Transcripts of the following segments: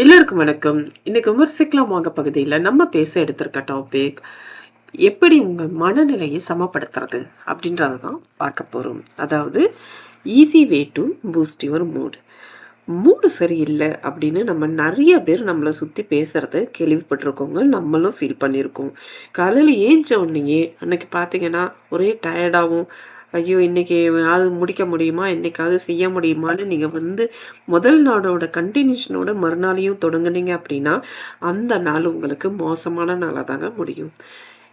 எல்லோருக்கும் வணக்கம். இன்னைக்கு விமர்சிக்கலாம் வாங்க பகுதியில் நம்ம பேச எடுத்திருக்க டாபிக் எப்படி உங்கள் மனநிலையை சமப்படுத்துறது அப்படின்றத தான் பார்க்க போகிறோம். அதாவது easy way to boost your mood. Mood சரியில்லை அப்படின்னு நம்ம நிறைய பேர் நம்மளை சுற்றி பேசுகிறத கேள்விப்பட்டிருக்கோங்க. நம்மளும் ஃபீல் பண்ணியிருக்கோம். காலையில் ஏஞ்ச உடனேயே அன்னைக்கு பார்த்தீங்கன்னா ஒரே டயர்டாகவும், ஐயோ இன்னைக்கு அது முடிக்க முடியுமா, இன்னைக்காவது செய்ய முடியுமான்னு நீங்கள் முதல் நாளோட கண்டினியூஷனோட மறுநாளையும் தொடங்குனீங்க அப்படின்னா அந்த நாள் உங்களுக்கு மோசமான நாளாக தாங்க முடியும்.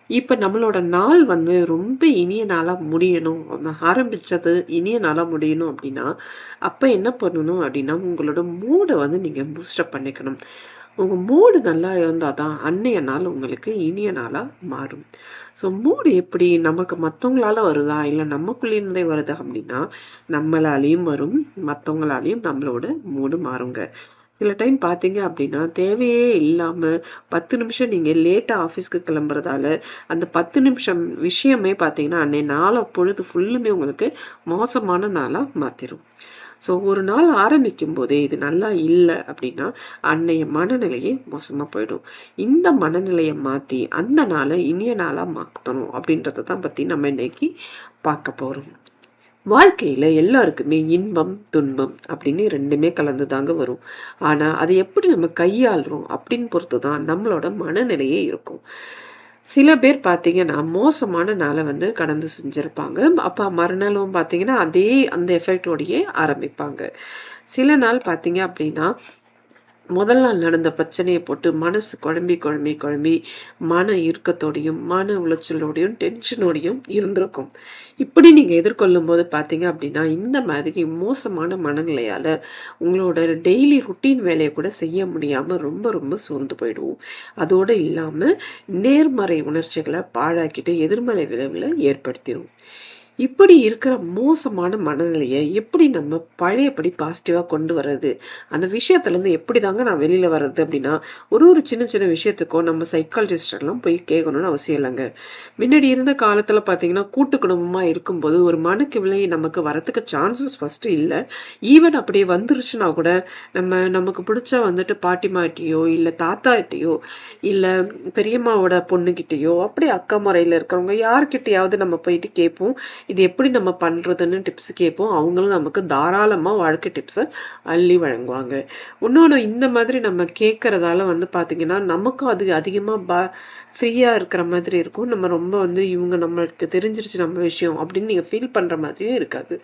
இப்போ நம்மளோட நாள் ரொம்ப இனிய நாளாக முடியணும், ஆரம்பித்தது இனிய நாளாக முடியணும் அப்படின்னா அப்போ என்ன பண்ணணும் அப்படின்னா உங்களோட மூடை நீங்கள் பூஸ்டப் பண்ணிக்கணும். உங்கள் மூடு நல்லா இருந்தால் தான் அன்னைய நாள் உங்களுக்கு இனிய நாளாக மாறும். ஸோ மூடு எப்படி நமக்கு மற்றவங்களால வருதா இல்லை நமக்குள்ளேருந்தே வருதா அப்படின்னா நம்மளாலேயும் வரும், மற்றவங்களாலேயும் நம்மளோட மூடு மாறுங்க. சில டைம் பார்த்தீங்க அப்படின்னா தேவையே இல்லாமல் 10 நிமிஷம் நீங்கள் லேட்டாக ஆஃபீஸ்க்கு கிளம்புறதால அந்த 10 நிமிஷம் விஷயமே பார்த்தீங்கன்னா அன்னைய நாளை பொழுது ஃபுல்லுமே உங்களுக்கு மோசமான நாளாக மாற்றிடும். ஸோ ஒரு நாள் ஆரம்பிக்கும் போதே இது நல்லா இல்லை அப்படின்னா அன்னைய மனநிலையே மோசமாக போயிடும். இந்த மனநிலையை மாற்றி அந்த நாளை இனிய நாளாக மாற்றணும் அப்படின்றத தான் பற்றி நம்ம இன்னைக்கு பார்க்க போகிறோம். வாழ்க்கையில் எல்லாருக்குமே இன்பம் துன்பம் அப்படின்னு ரெண்டுமே கலந்து தாங்க வரும். ஆனால் அதை எப்படி நம்ம கையாளுறோம் அப்படின்னு பொறுத்து தான் நம்மளோட மனநிலையே இருக்கும். சில பேர் பார்த்தீங்கன்னா மோசமான நாளை கடந்து செஞ்சுருப்பாங்க. அப்போ மறுநாளும் பார்த்தீங்கன்னா அதே அந்த எஃபெக்டோடையே ஆரம்பிப்பாங்க. சில நாள் பார்த்தீங்க அப்படின்னா முதல் நாள் நடந்த பிரச்சனையை போட்டு மனசு குழம்பி குழம்பி குழம்பி மன இறுக்கத்தோடையும் மன உளைச்சலோடையும் டென்ஷனோடையும் இருந்திருக்கும். இப்படி நீங்கள் எதிர்கொள்ளும் போது பார்த்தீங்க அப்படின்னா இந்த மாதிரி மோசமான மனநிலையால் உங்களோட டெய்லி ருட்டீன் வேலையை கூட செய்ய முடியாமல் ரொம்ப ரொம்ப சோர்ந்து போயிடுவோம். அதோடு இல்லாமல் நேர்மறை உணர்ச்சிகளை பாழாக்கிட்டு எதிர்மறை விளைவுகளை ஏற்படுத்திடும். இப்படி இருக்கிற மோசமான மனநிலையை எப்படி நம்ம பழையபடி பாசிட்டிவாக கொண்டு வர்றது, அந்த விஷயத்துலேருந்து எப்படி தாங்க நான் வெளியில் வர்றது அப்படின்னா ஒரு சின்ன சின்ன விஷயத்துக்கும் நம்ம சைக்காலஜிஸ்டெல்லாம் போய் கேட்கணும்னு அவசியம் இல்லைங்க. முன்னாடி இருந்த காலத்தில் பார்த்தீங்கன்னா கூட்டு குடும்பமாக இருக்கும்போது ஒரு மனக்குவிலை நமக்கு வரத்துக்கு சான்சஸ் ஃபஸ்ட்டு இல்லை. ஈவன் அப்படியே வந்துருச்சுன்னா கூட நமக்கு பிடிச்ச பாட்டிமாட்டியோ இல்லை தாத்தாட்டியோ இல்லை பெரியம்மாவோட பொண்ணுக்கிட்டேயோ அப்படியே அக்கா முறையில் இருக்கிறவங்க யார்கிட்டையாவது நம்ம போயிட்டு கேட்போம். இது எப்படி நம்ம பண்ணுறதுன்னு டிப்ஸ் கேட்போம். அவங்களும் நமக்கு தாராளமாக வாழ்க்கை டிப்ஸை அள்ளி வழங்குவாங்க. இன்னொன்று இந்த மாதிரி நம்ம கேட்குறதால பார்த்திங்கன்னா நமக்கும் அது அதிகமாக ஃப்ரீயாக இருக்கிற மாதிரி இருக்கும். நம்ம ரொம்ப இவங்க நம்மளுக்கு தெரிஞ்சிருச்சு நம்ம விஷயம் அப்படின்னு நீங்கள் ஃபீல் பண்ணுற மாதிரியும் இருக்காது.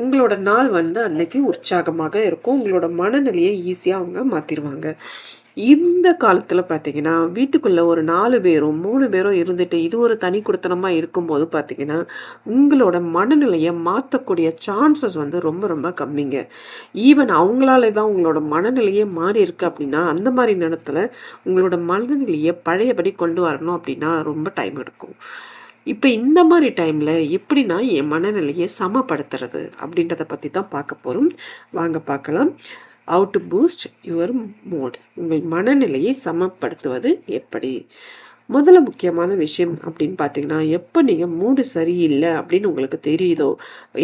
உங்களோட நாள் அன்னைக்கு உற்சாகமாக இருக்கும். உங்களோட மனநிலையை ஈஸியாக அவங்க மாற்றிடுவாங்க. இந்த காலத்தில் பார்த்தீங்கன்னா வீட்டுக்குள்ளே ஒரு 4 பேரோ 3 பேரோ இருந்துட்டு இது ஒரு தனி குடித்தனமாக இருக்கும்போது பார்த்தீங்கன்னா உங்களோட மனநிலையை மாற்றக்கூடிய சான்சஸ் ரொம்ப ரொம்ப கம்மிங்க. ஈவன் அவங்களால தான் உங்களோட மனநிலையே மாறி இருக்கு அப்படின்னா அந்த மாதிரி நேரத்தில் உங்களோட மனநிலையை பழையபடி கொண்டு வரணும் அப்படின்னா ரொம்ப டைம் எடுக்கும். இப்போ இந்த மாதிரி டைமில் எப்படின்னா என் மனநிலையை சமப்படுத்துறது அப்படின்றத பற்றி தான் பார்க்க போகிறோம். வாங்க பார்க்கலாம். How to boost your mood. உங்கள் மனநிலையை சமப்படுத்துவது எப்படி? முதல்ல முக்கியமான விஷயம் அப்படின்னு பார்த்தீங்கன்னா எப்போ நீங்கள் மூடு சரியில்லை அப்படின்னு உங்களுக்கு தெரியுதோ,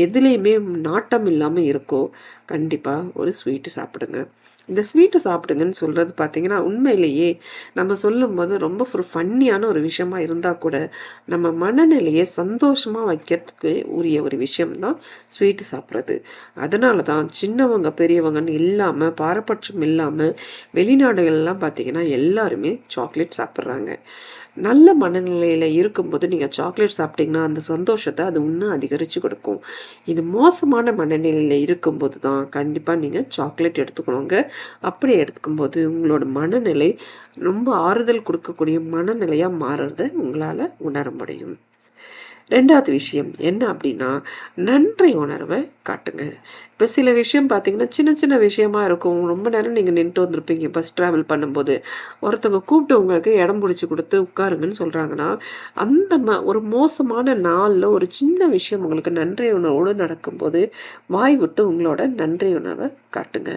எதுலேயுமே நாட்டம் இல்லாமல் இருக்கோ, கண்டிப்பாக ஒரு ஸ்வீட்டு சாப்பிடுங்க. இந்த ஸ்வீட்டு சாப்பிடுங்கன்னு சொல்கிறது பார்த்தீங்கன்னா உண்மையிலேயே நம்ம சொல்லும்போது ரொம்ப ஒரு ஃபன்னியான ஒரு விஷயமா இருந்தால் கூட நம்ம மனநிலையை சந்தோஷமாக வைக்கிறதுக்கு உரிய ஒரு விஷயம்தான் ஸ்வீட்டு சாப்பிட்றது. அதனால தான் சின்னவங்க பெரியவங்கன்னு இல்லாமல் பாரபட்சம் இல்லாமல் வெளிநாடுகள்லாம் பார்த்தீங்கன்னா எல்லாருமே சாக்லேட் சாப்பிட்றாங்க. நல்ல மனநிலையில் இருக்கும்போது நீங்கள் சாக்லேட் சாப்பிட்டீங்கன்னா அந்த சந்தோஷத்தை அது இன்னும் அதிகரித்து கொடுக்கும். இது மோசமான மனநிலையில் இருக்கும்போது தான் கண்டிப்பாக நீங்கள் சாக்லேட் எடுத்துக்கணுங்க. அப்படி எடுத்துக்கும்போது உங்களோட மனநிலை ரொம்ப ஆறுதல் கொடுக்கக்கூடிய மனநிலையாக மாறுறத உங்களால் உணர முடியும். 2வது விஷயம் என்ன அப்படின்னா நன்றி உணர்வை காட்டுங்க. இப்போ சில விஷயம் பார்த்தீங்கன்னா சின்ன சின்ன விஷயமா இருக்கும். ரொம்ப நேரம் நீங்கள் நின்றுட்டு வந்திருப்பீங்க பஸ் ட்ராவல் பண்ணும்போது. ஒருத்தவங்க கூப்பிட்டு உங்களுக்கு இடம் பிடிச்சி கொடுத்து உட்காருங்கன்னு சொல்கிறாங்கன்னா அந்த ஒரு மோசமான நாளில் ஒரு சின்ன விஷயம் உங்களுக்கு நன்றி உணர்வோடு நடக்கும்போது வாய் விட்டு உங்களோட நன்றி உணர்வை காட்டுங்க.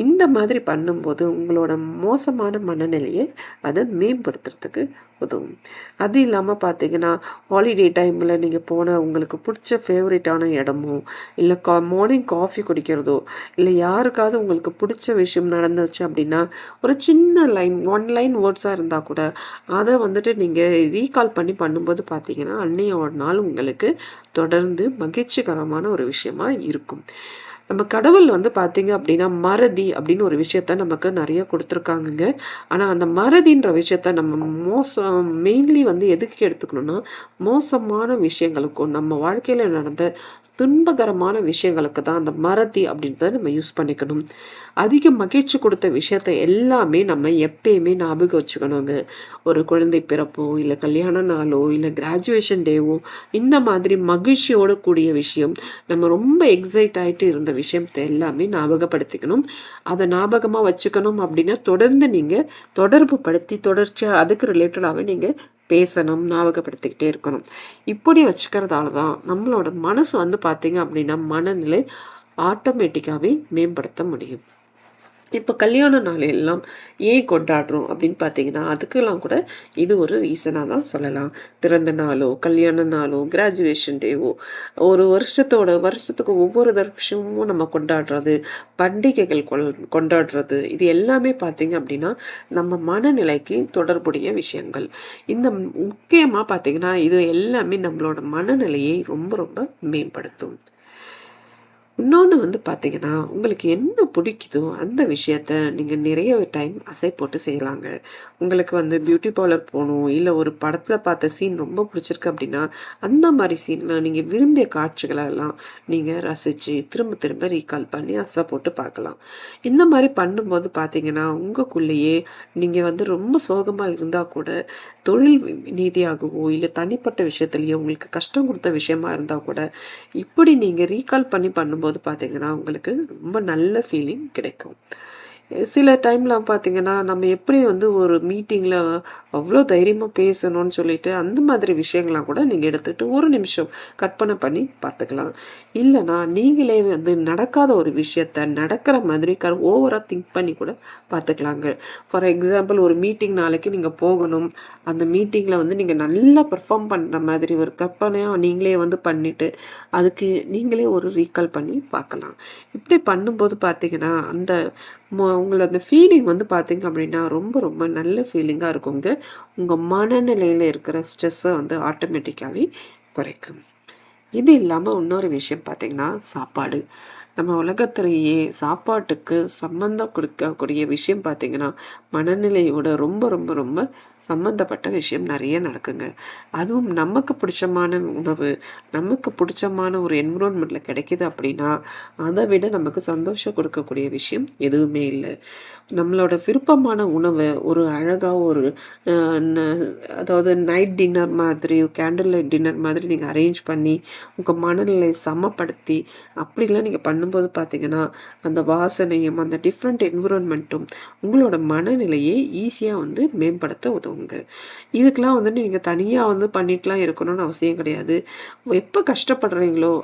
இந்த மாதிரி பண்ணும்போது உங்களோட மோசமான மனநிலையை அதை மேம்படுத்துறதுக்கு உதவும். அது இல்லாமல் பார்த்தீங்கன்னா ஹாலிடே டைமில் நீங்கள் போன உங்களுக்கு பிடிச்ச ஃபேவரட்டான இடமோ இல்லை மார்னிங் காஃபி காஃபி குடிக்கிறதோ, இல்லை யாருக்காவது உங்களுக்கு பிடிச்ச விஷயம் நடந்துச்சு அப்படின்னா, ஒரு சின்ன லைன் 1 லைன் வேர்ட்ஸாக இருந்தால் கூட அதை வந்துட்டு நீங்கள் ரீகால் பண்ணி பண்ணும்போது பார்த்தீங்கன்னா, அன்னைய ஒரு நாள் உங்களுக்கு தொடர்ந்து மகிழ்ச்சிகரமான ஒரு விஷயமா இருக்கும். நம்ம கடவுள் வந்து பார்த்தீங்க அப்படின்னா, மறதி அப்படின்னு ஒரு விஷயத்த நமக்கு நிறைய கொடுத்துருக்காங்கங்க. ஆனால் அந்த மறதின்ற விஷயத்த நம்ம மெயின்லி வந்து எதுக்கு எடுத்துக்கணும்னா, மோசமான விஷயங்களுக்கும் நம்ம வாழ்க்கையில் நடந்த துன்பகரமான விஷயங்களுக்கு தான் அந்த மறதி அப்படின்றத நம்ம யூஸ் பண்ணிக்கணும். அதிக மகிழ்ச்சி கொடுத்த விஷயத்த எல்லாமே நம்ம எப்பயுமே ஞாபகம் வச்சுக்கணுங்க. ஒரு குழந்தை பிறப்போ, இல்லை கல்யாண நாளோ, இல்லை கிராஜுவேஷன் டேவோ, இந்த மாதிரி மகிழ்ச்சியோட கூடிய விஷயம், நம்ம ரொம்ப எக்ஸைட் ஆகிட்டு இருந்த விஷயத்தை எல்லாமே ஞாபகப்படுத்திக்கணும். அதை ஞாபகமாக வச்சுக்கணும் அப்படின்னா தொடர்ந்து நீங்கள் தொடர்பு படுத்தி தொடர்ச்சியாக அதுக்கு ரிலேட்டடாகவே நீங்கள் பேசணும், ஞாபகப்படுத்திக்கிட்டே இருக்கணும். இப்படி வச்சுக்கிறதால தான் நம்மளோட மனசு வந்து பார்த்தீங்க அப்படின்னா மனநிலை ஆட்டோமேட்டிக்காகவே மேம்படுத்த முடியும். இப்போ கல்யாண நாள் எல்லாம் ஏன் கொண்டாடுறோம் அப்படின்னு பார்த்தீங்கன்னா, அதுக்கெல்லாம் கூட இது ஒரு ரீசனாக தான் சொல்லலாம். பிறந்த நாளோ, கல்யாண நாளோ, கிராஜுவேஷன் டேவோ, ஒரு வருஷத்துக்கு ஒவ்வொரு வருஷமும் நம்ம கொண்டாடுறது, பண்டிகைகள் கொண்டாடுறது, இது எல்லாமே பார்த்தீங்க அப்படின்னா, நம்ம மனநிலைக்கு தொடர்புடைய விஷயங்கள். இந்த முக்கியமாக பார்த்தீங்கன்னா, இது எல்லாமே நம்மளோட மனநிலையை ரொம்ப ரொம்ப மேம்படுத்தும். இன்னொன்று வந்து பார்த்தீங்கன்னா, உங்களுக்கு என்ன பிடிக்குதோ அந்த விஷயத்த நீங்கள் நிறைய டைம் அசை போட்டு செய்யலாங்க. உங்களுக்கு வந்து பியூட்டி பார்லர் போகணும், இல்லை ஒரு படத்தில் பார்த்த சீன் ரொம்ப பிடிச்சிருக்கு அப்படின்னா, அந்த மாதிரி சீனில் நீங்கள் விரும்பிய காட்சிகளெல்லாம் நீங்கள் ரசித்து திரும்ப திரும்ப ரீகால் பண்ணி அசை போட்டு பார்க்கலாம். இந்த மாதிரி பண்ணும்போது பார்த்தீங்கன்னா, உங்களுக்குள்ளேயே நீங்கள் வந்து ரொம்ப சோகமாக இருந்தால் கூட தொழில் ரீதியாகவோ, இல்லை தனிப்பட்ட விஷயத்துலையோ உங்களுக்கு கஷ்டம் கொடுத்த விஷயமா இருந்தால் கூட, இப்படி நீங்கள் ரீகால் பண்ணி பண்ணும்போது பார்த்தீங்கன்னா, உங்களுக்கு ரொம்ப நல்ல ஃபீலிங் கிடைக்கும். சில டைம்லாம் பார்த்தீங்கன்னா, நம்ம எப்படி வந்து ஒரு மீட்டிங்கில் அவ்வளோ தைரியமாக பேசணும்னு சொல்லிட்டு, அந்த மாதிரி விஷயங்கள்லாம் கூட நீங்கள் எடுத்துகிட்டு ஒரு நிமிஷம் கற்பனை பண்ணி பார்த்துக்கலாம். இல்லைனா நீங்களே வந்து நடக்காத ஒரு விஷயத்த நடக்கிற மாதிரி ஓவராக திங்க் பண்ணி கூட பார்த்துக்கலாங்க. ஃபார் எக்ஸாம்பிள், ஒரு மீட்டிங் நாளைக்கு நீங்கள் போகணும். அந்த மீட்டிங்கில் வந்து நீங்கள் நல்லா பெர்ஃபார்ம் பண்ணுற மாதிரி ஒரு கற்பனையாக நீங்களே வந்து பண்ணிவிட்டு, அதுக்கு நீங்களே ஒரு ரீகால் பண்ணி பார்க்கலாம். இப்படி பண்ணும்போது பார்த்தீங்கன்னா, அந்த உங்களோட ஃபீலிங் வந்து பார்த்தீங்க அப்படின்னா, ரொம்ப ரொம்ப நல்ல ஃபீலிங்காக இருக்குங்க. உங்கள் மனநிலையில் இருக்கிற ஸ்ட்ரெஸ்ஸை வந்து ஆட்டோமேட்டிக்காகவே குறைக்கும். இது இல்லாமல் இன்னொரு விஷயம் பார்த்தீங்கன்னா, சாப்பாடு. நம்ம உலகத்திலேயே சாப்பாட்டுக்கு சம்மந்தம் கொடுக்கக்கூடிய விஷயம் பார்த்தீங்கன்னா, மனநிலையோட ரொம்ப ரொம்ப ரொம்ப சம்மந்தப்பட்ட விஷயம் நிறைய நடக்குங்க. அதுவும் நமக்கு பிடிச்சமான உணவு, நமக்கு பிடிச்சமான ஒரு என்விரான்மெண்ட்டில் கிடைக்கிது அப்படின்னா, அதை விட நமக்கு சந்தோஷம் கொடுக்கக்கூடிய விஷயம் எதுவுமே இல்லை. நம்மளோட விருப்பமான உணவை ஒரு அழகாக ஒரு அதாவது நைட் டின்னர் மாதிரி, கேண்டில் லைட் டின்னர் மாதிரி நீங்கள் அரேஞ்ச் பண்ணி, உங்கள் மனநிலை சமப்படுத்தி அப்படிலாம் நீங்கள் பண்ணும்போது பார்த்தீங்கன்னா, அந்த வாசனையும் அந்த டிஃப்ரெண்ட் என்விரான்மெண்ட்டும் உங்களோட மனநிலையை ஈஸியாக வந்து மேம்படுத்த உதவுங்க. இதுக்கெலாம் வந்து நீங்கள் தனியாக வந்து பண்ணிட்டுலாம் இருக்கணும்னு அவசியம் கிடையாது. எப்போ கஷ்டப்படுறீங்களோ,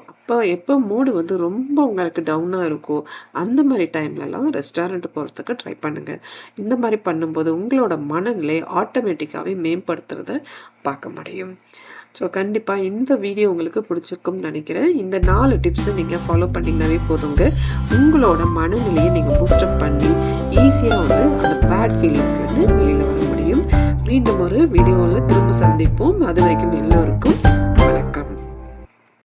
எப்போ மூடு வந்து ரொம்ப உங்களுக்கு டவுனாக இருக்கோ, அந்த மாதிரி டைம்லலாம் ரெஸ்டாரண்ட் போகிறதுக்கு ட்ரை பண்ணுங்கள். இந்த மாதிரி பண்ணும்போது உங்களோட மனநிலை ஆட்டோமேட்டிக்காகவே மேம்படுத்துறத பார்க்க முடியும். ஸோ கண்டிப்பாக இந்த வீடியோ உங்களுக்கு பிடிச்சிருக்கும்னு நினைக்கிறேன். இந்த 4 டிப்ஸை நீங்கள் ஃபாலோ பண்ணிங்கனாவே போதுங்க. உங்களோட மனநிலையை நீங்கள் பூஸ்டப் பண்ணி ஈஸியாக வந்து அந்த பேட் ஃபீலிங்ஸ்லேருந்து வெளியில் வர முடியும். மீண்டும் ஒரு வீடியோவில் திரும்ப சந்திப்போம். அது வரைக்கும் எல்லோருக்கும்